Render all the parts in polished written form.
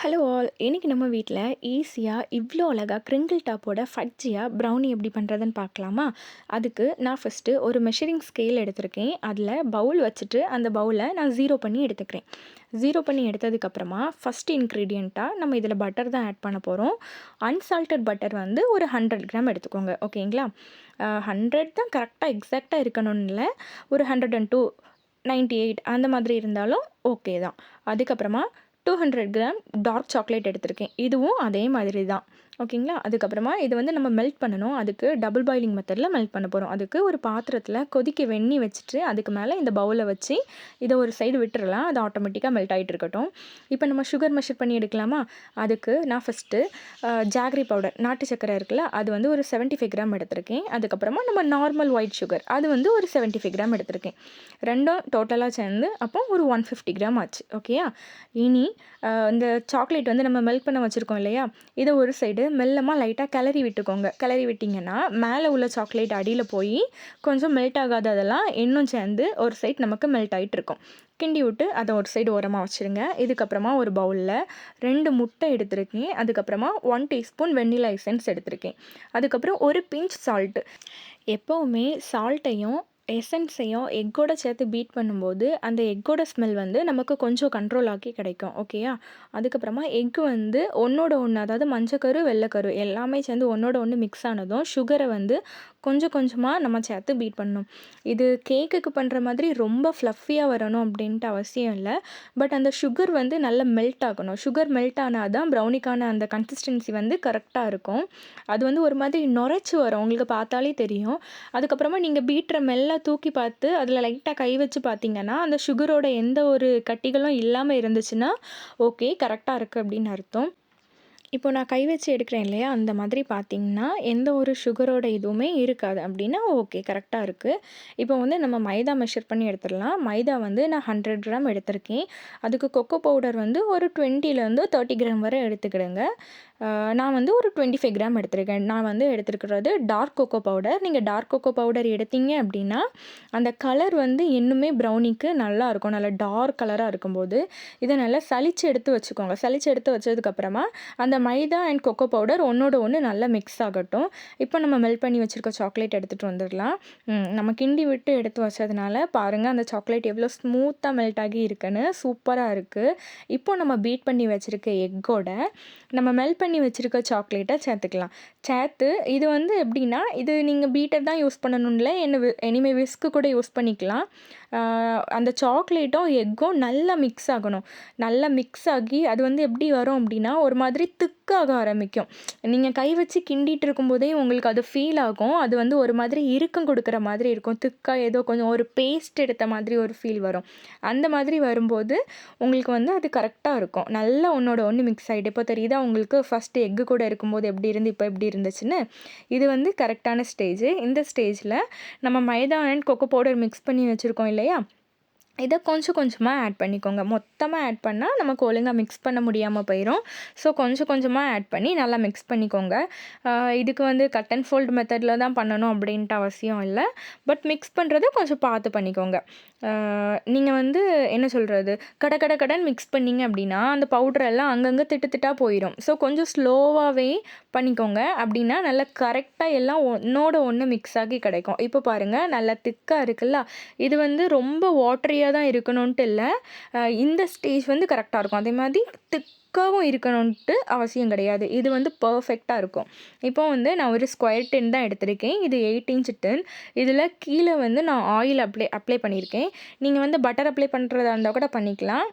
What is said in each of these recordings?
Hello all, இன்னைக்கு நம்ம வீட்டில் ஈஸியாக இவ்வளோ அழகாக கிரிங்கிள் டாப்போட ஃபட்ஜியாக ப்ரௌனி எப்படி பண்ணுறதுன்னு பார்க்கலாமா? அதுக்கு நான் ஃபஸ்ட்டு ஒரு மெஷரிங் ஸ்கேல் எடுத்திருக்கேன். அதில் பவுல் வச்சுட்டு அந்த பவுலை நான் ஜீரோ பண்ணி எடுத்துக்கிறேன். ஜீரோ பண்ணி எடுத்ததுக்கப்புறமா ஃபஸ்ட் இன்க்ரீடியண்ட்டாக நம்ம இதில் பட்டர் தான் ஆட் பண்ண போகிறோம். அன்சால்டட் பட்டர் வந்து ஒரு 100 கிராம் எடுத்துக்கோங்க, ஓகேங்களா? 100 தான் கரெக்டாக எக்ஸாக்டாக இருக்கணும்னு இல்லை, ஒரு 102, 98 அந்த மாதிரி இருந்தாலும் ஓகே தான். அதுக்கப்புறமா 200 கிராம் டார்க் சாக்லேட் எடுத்திருக்கேன். இதுவும் அதே மாதிரி தான், ஓகேங்களா? அதுக்கப்புறமா இது வந்து நம்ம மெல்ட் பண்ணணும். அதுக்கு டபுள் பாயிலிங் மெத்தடில் மெல்ட் பண்ண போகிறோம். அதுக்கு ஒரு பாத்திரத்தில் கொதிக்க வெந்நி வச்சுட்டு அதுக்கு மேலே இந்த பவுலை வச்சு இதை ஒரு சைடு விட்டுறலாம். அது ஆட்டோமேட்டிக்காக மெல்ட் ஆகிட்டு இருக்கட்டும். இப்போ நம்ம சுகர் மெஷர் பண்ணி எடுக்கலாமா? அதுக்கு நான் ஃபஸ்ட்டு ஜாகரி பவுடர், நாட்டு சர்க்கரை இருக்குல்ல, அது வந்து ஒரு 75 கிராம் எடுத்திருக்கேன். அதுக்கப்புறமா நம்ம நார்மல் ஒயிட் சுகர் அது வந்து ஒரு 75 கிராம் எடுத்திருக்கேன். ரெண்டும் டோட்டலாக சேர்ந்து அப்போ ஒரு 150 கிராம் ஆச்சு, ஓகேயா? இனி இந்த சாக்லேட் வந்து நம்ம மெல்ட் பண்ண வச்சுருக்கோம் இல்லையா, இதை ஒரு சைடு மெல்லமாக லைட்டாக கிளறி விட்டுக்கோங்க. கிளறி விட்டிங்கன்னா மேலே உள்ள சாக்லேட் அடியில் போய் கொஞ்சம் மெல்ட் ஆகாததெல்லாம் இன்னும் சேர்ந்து ஒரு சைடு நமக்கு மெல்ட் ஆகிட்டு இருக்கும். கிண்டி விட்டு அதை ஒரு சைடு ஓரமாக வச்சுருங்க. இதுக்கப்புறமா ஒரு பவுலில் 2 முட்டை எடுத்திருக்கேன். அதுக்கப்புறமா 1 டீஸ்பூன் வெண்ணிலா எசன்ஸ் எடுத்திருக்கேன். அதுக்கப்புறம் ஒரு பிஞ்ச் சால்ட்டு. எப்போவுமே சால்ட்டையும் எசன்ஸையும் எக்கோட சேர்த்து பீட் பண்ணும்போது அந்த எக்கோட ஸ்மெல் வந்து நமக்கு கொஞ்சம் கண்ட்ரோல் ஆகி கிடைக்கும், ஓகேயா? அதுக்கப்புறமா எக்கு வந்து ஒன்றோட ஒன்று, அதாவது மஞ்சக்கரு வெள்ளைக்கரு எல்லாமே சேர்ந்து ஒன்றோட ஒன்று மிக்ஸ் ஆனதும் சுகரை வந்து கொஞ்சம் கொஞ்சமாக நம்ம சேர்த்து பீட் பண்ணணும். இது கேக்குக்கு பண்ணுற மாதிரி ரொம்ப ஃப்ளஃபியாக வரணும் அப்படின்ட்டு அவசியம் இல்லை. பட் அந்த சுகர் வந்து நல்லா மெல்ட் ஆகணும். சுகர் மெல்ட் ஆனால் தான் ப்ரௌனிக்கான அந்த கன்சிஸ்டன்சி வந்து கரெக்டாக இருக்கும். அது வந்து ஒரு மாதிரி நுரைச்சி வரும், உங்களுக்கு பார்த்தாலே தெரியும். அதுக்கப்புறமா நீங்கள் பீட்டரை மெல்ல தூக்கி பார்த்து அதில் லைட்டாக கை வச்சு பார்த்தீங்கன்னா அந்த சுகரோட எந்த ஒரு கட்டிகளும் இல்லாமல் இருந்துச்சுன்னா ஓகே, கரெக்டாக இருக்குது அப்படின்னு அர்த்தம். இப்போ நான் கை வச்சு எடுக்கிறேன் இல்லையா, அந்த மாதிரி பார்த்தீங்கன்னா எந்த ஒரு சுகரோட இதுவுமே இருக்காது அப்படின்னா ஓகே, கரெக்டாக இருக்குது. இப்போ வந்து நம்ம மைதா மெஷர் பண்ணி எடுத்துடலாம். மைதா வந்து நான் 100 கிராம் எடுத்திருக்கேன். அதுக்கு கொக்கோ பவுடர் வந்து ஒரு 20லேருந்து 30 கிராம் வரை எடுத்துக்கிடுங்க. நான் வந்து ஒரு 25 கிராம் எடுத்திருக்கேன். நான் வந்து எடுத்துருக்கிறது டார்க் கொக்கோ பவுடர். நீங்கள் டார்க் கொக்கோ பவுடர் எடுத்தீங்க அப்படின்னா அந்த கலர் வந்து இன்னுமே ப்ரௌனிக்கு நல்லா இருக்கும். நல்லா டார்க் கலராக இருக்கும்போது இதை நல்லா சலிச்சு எடுத்து வச்சுக்கோங்க. சலிச்சு எடுத்து வச்சதுக்கப்புறமா அந்த மைதா அண்ட் கொக்கோ பவுடர் ஒன்றோட ஒன்று நல்லா மிக்ஸ் ஆகட்டும். இப்போ நம்ம மெல்ட் பண்ணி வச்சுருக்க சாக்லேட் எடுத்துகிட்டு வந்துடலாம். நம்ம கிண்டி விட்டு எடுத்து வச்சதுனால பாருங்கள் அந்த சாக்லேட் எவ்வளோ ஸ்மூத்தாக மெல்ட் ஆகி இருக்குன்னு, சூப்பராக இருக்குது. இப்போ நம்ம பீட் பண்ணி வச்சுருக்க எக்கோட நம்ம மெல்ட் பண்ணி வச்சுருக்க சாக்லேட்டை சேர்த்துக்கலாம். சேர்த்து இது வந்து எப்படின்னா, இது நீங்கள் பீட்டர் தான் யூஸ் பண்ணணும்ல, எனிமே விஸ்க்கு கூட யூஸ் பண்ணிக்கலாம். அந்த சாக்லேட்டும் எக்கும் நல்லா மிக்ஸ் ஆகணும். நல்லா மிக்ஸ் ஆகி அது வந்து எப்படி வரும் அப்படின்னா ஒரு மாதிரி திக்காக ஆரம்பிக்கும். நீங்கள் கை வச்சு கிண்டிகிட்டு இருக்கும்போதே உங்களுக்கு அது ஃபீல் ஆகும். அது வந்து ஒரு மாதிரி இறுக்கம் கொடுக்குற மாதிரி இருக்கும். திக்காக ஏதோ கொஞ்சம் ஒரு பேஸ்ட் எடுத்த மாதிரி ஒரு ஃபீல் வரும். அந்த மாதிரி வரும்போது உங்களுக்கு வந்து அது கரெக்டாக இருக்கும். நல்லா ஒன்றோட ஒன்று மிக்ஸ் ஆகிட்டு இப்போ தெரியுதா உங்களுக்கு, ஃபஸ்ட்டு எக்கு கூட இருக்கும்போது எப்படி இருந்து இப்போ எப்படி இருந்துச்சுன்னு. இது வந்து கரெக்டான ஸ்டேஜ். இந்த ஸ்டேஜில் நம்ம மைதா அண்ட் கொக்கோ பவுடர் மிக்ஸ் பண்ணி வச்சுருக்கோம் இல்லையா, இதை கொஞ்சம் கொஞ்சமாக ஆட் பண்ணிக்கோங்க. மொத்தமாக ஆட் பண்ணால் நமக்கு ஒழுங்காக மிக்ஸ் பண்ண முடியாமல் போயிடும். ஸோ கொஞ்சம் கொஞ்சமாக ஆட் பண்ணி நல்லா மிக்ஸ் பண்ணிக்கோங்க. இதுக்கு வந்து கட் அண்ட் ஃபோல்ட் மெத்தடில் தான் பண்ணணும் அப்படின்ட்டு அவசியம் இல்லை. பட் மிக்ஸ் பண்ணுறத கொஞ்சம் பார்த்து பண்ணிக்கோங்க. நீங்கள் வந்து என்ன சொல்கிறது, கடன் மிக்ஸ் பண்ணிங்க அப்படின்னா அந்த பவுடரெல்லாம் அங்கங்கே திட்டாக போயிடும். ஸோ கொஞ்சம் ஸ்லோவாகவே பண்ணிக்கோங்க. அப்படின்னா நல்லா கரெக்டாக எல்லாம் ஒன்றோட ஒன்று மிக்ஸ் ஆகி கிடைக்கும். இப்போ பாருங்கள் நல்லா திக்காக இருக்குல்ல, இது வந்து ரொம்ப வாட்டரியாக தான் இருக்கணும்ன்ட்டு இல்லை, இந்த ஸ்டேஜ் வந்து கரெக்டாக இருக்கும். அதே மாதிரி திக்காகவும் இருக்கணும்ன்ட்டு அவசியம் கிடையாது. இது வந்து பர்ஃபெக்டாக இருக்கும். இப்போ வந்து நான் ஒரு ஸ்கொயர் டின் தான் எடுத்திருக்கேன். இது 8 இன்ச் டின். இதில் கீழே வந்து நான் ஆயில் அப்ளை பண்ணியிருக்கேன். நீங்கள் வந்து பட்டர் அப்ளை பண்ணுறதா இருந்தால் கூட பண்ணிக்கலாம்.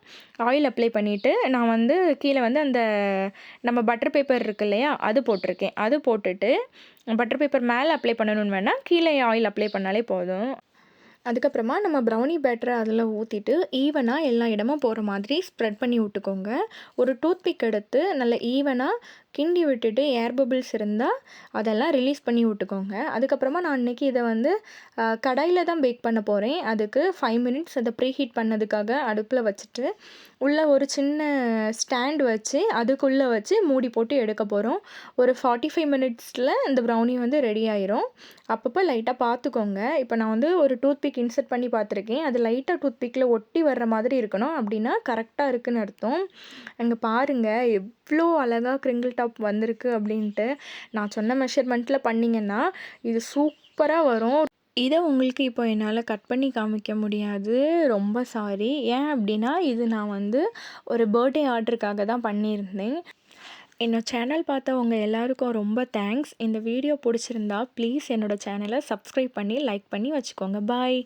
ஆயில் அப்ளை பண்ணிவிட்டு நான் வந்து கீழே வந்து அந்த நம்ம பட்டர் பேப்பர் இருக்கு இல்லையா, அது போட்டிருக்கேன். அது போட்டுட்டு பட்டர் பேப்பர் மேலே அப்ளை பண்ணணும்னு வேணால் கீழே ஆயில் அப்ளை பண்ணாலே போதும். அதுக்கப்புறமா நம்ம ப்ரௌனி பேட்டரை அதில் ஊற்றிட்டு ஈவனாக எல்லா இடமும் போகிற மாதிரி ஸ்ப்ரெட் பண்ணி விட்டுக்கோங்க. ஒரு டூத்பிக் எடுத்து நல்ல ஈவனாக கிண்டி விட்டுட்டு ஏர் பபிள்ஸ் இருந்தால் அதெல்லாம் ரிலீஸ் பண்ணி விட்டுக்கோங்க. அதுக்கப்புறமா நான் அன்றைக்கி இதை வந்து கடாயில் தான் பேக் பண்ண போகிறேன். அதுக்கு 5 மினிட்ஸ் அதை ப்ரீ ஹீட் பண்ணதுக்காக அடுப்பில் வச்சுட்டு உள்ளே ஒரு சின்ன ஸ்டாண்ட் வச்சு அதுக்குள்ளே வச்சு மூடி போட்டு எடுக்க போகிறோம். ஒரு 45 மினிட்ஸில் இந்த ப்ரௌனி வந்து ரெடி ஆயிரும். அப்பப்போ லைட்டாக பார்த்துக்கோங்க. இப்போ நான் வந்து ஒரு டூத்பிக் இன்சர்ட் பண்ணி பார்த்துருக்கேன். அது லைட்டாக டூத்பிக்கில் ஒட்டி வர்ற மாதிரி இருக்கணும். அப்படின்னா கரெக்டாக இருக்குதுன்னு அர்த்தம். அங்கே பாருங்கள் எவ்வளோ அழகாக கிரிங்கிள் டாப் வந்திருக்கு அப்படின்ட்டு. நான் சொன்ன மெஷர்மெண்ட்டில் பண்ணிங்கன்னா இது சூப்பராக வரும். இதை உங்களுக்கு இப்போ என்னால் கட் பண்ணி காமிக்க முடியாது. ரொம்ப சாரி. ஏன் அப்படின்னா இது நான் வந்து ஒரு பர்த்டே ஆர்டருக்காக தான் பண்ணியிருந்தேன். என்னோட சேனல் பார்த்தவங்க எல்லாருக்கும் ரொம்ப தேங்க்ஸ். இந்த வீடியோ பிடிச்சிருந்தா ப்ளீஸ் என்னோட சேனலை சப்ஸ்கிரைப் பண்ணி லைக் பண்ணி வச்சுக்கோங்க. பாய்.